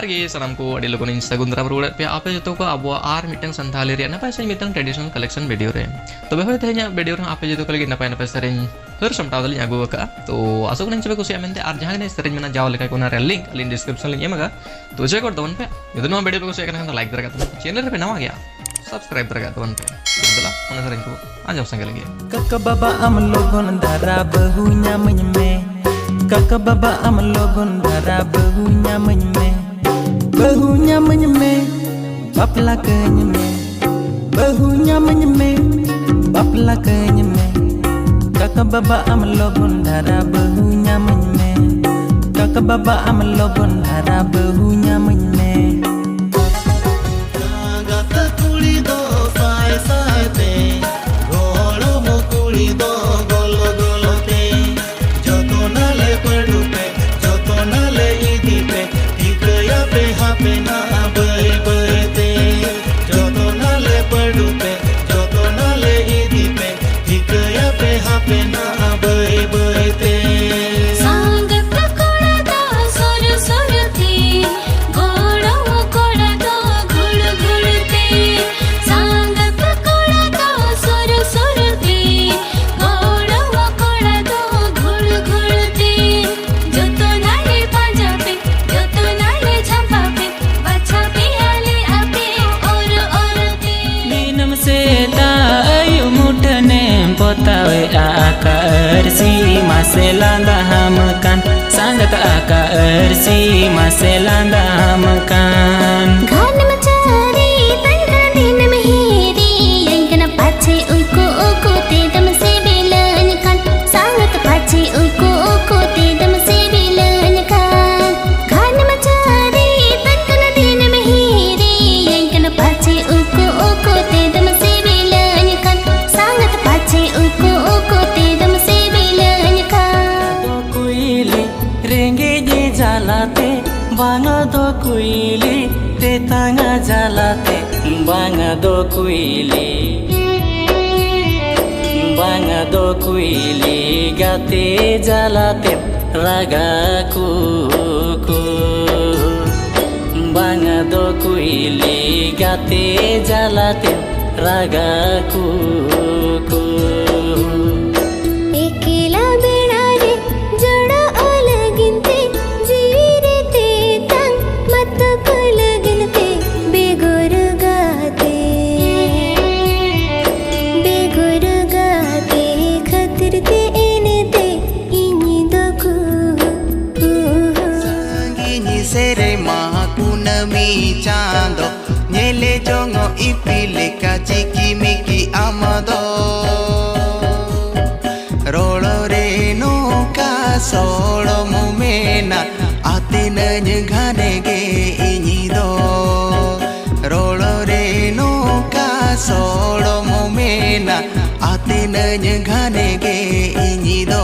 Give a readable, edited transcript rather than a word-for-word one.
जोहार गे सनम को अड़ी लोगों सागुन दाराम रुआड़ पे आपे जो को अब आर मिटन संथाली रे नपाय से मिटन ट्रेडिशनल कलेक्शन वीडियो रे तबे होय तेहnya वीडियो रे आपे जो को लगी नपाय नपाय सरें हर समटाव दली आगु का तो आसो कने चबे कुसिया मेनते आर जहां ने सरें मेना जाव लेका कोना रे लिंक लिंक डिस्क्रिप्शन लिंक एमगा तो चेक कर दवन पे यदि नो वीडियो पे कुसिया कने लाइक दरगा तो चैनल रे पे नवा गया सब्सक्राइब दरगा दवन पे दला उन सरें को आजम संगे लगे कक बाबा हम लोगन धारा बहुnya menye Kakak baba am logon dara bahunya menye bapla kenyeme bahunya menye bapla kenyeme Kakak baba am logon dara bahunya menye Kakak baba am logon dara bahunya menye Gata kuli do sai sai te golo mo kuli do golo golo te joto nale padu pe joto nale idi pe tikaya pe hape na bai bai te joto nale padu pe joto nale idi pe tikaya pe hape na bai bai te Potawe aka ersi maselanda hamakan sangat aka ersi maselanda hamakan Gan macari tangka din meheri yang kena pace uku uku tidak mesti bilankan sangat pace uku uku tidak mesti bilankan Gan macari tangka din meheri yang kena pace uku uku tidak mesti bilankan sangat pace uku uku tidak mesti bilankan Kuili renge je jalate banga do kuili te tanga jalate banga do kuili gate jalate raga kuku banga do kuili gate jalate raga kuku Ekela benare joda alaginte jeere te tang mat kalaginte begor gate khatir te enete ini doku Sangini sere mahakunami chando Nyele jongo ipile kachiki miki amado Rolo re no ka solo mumena Atena nyghane ge inido Rolo re no ka solo mumena Atena nyghane ge inido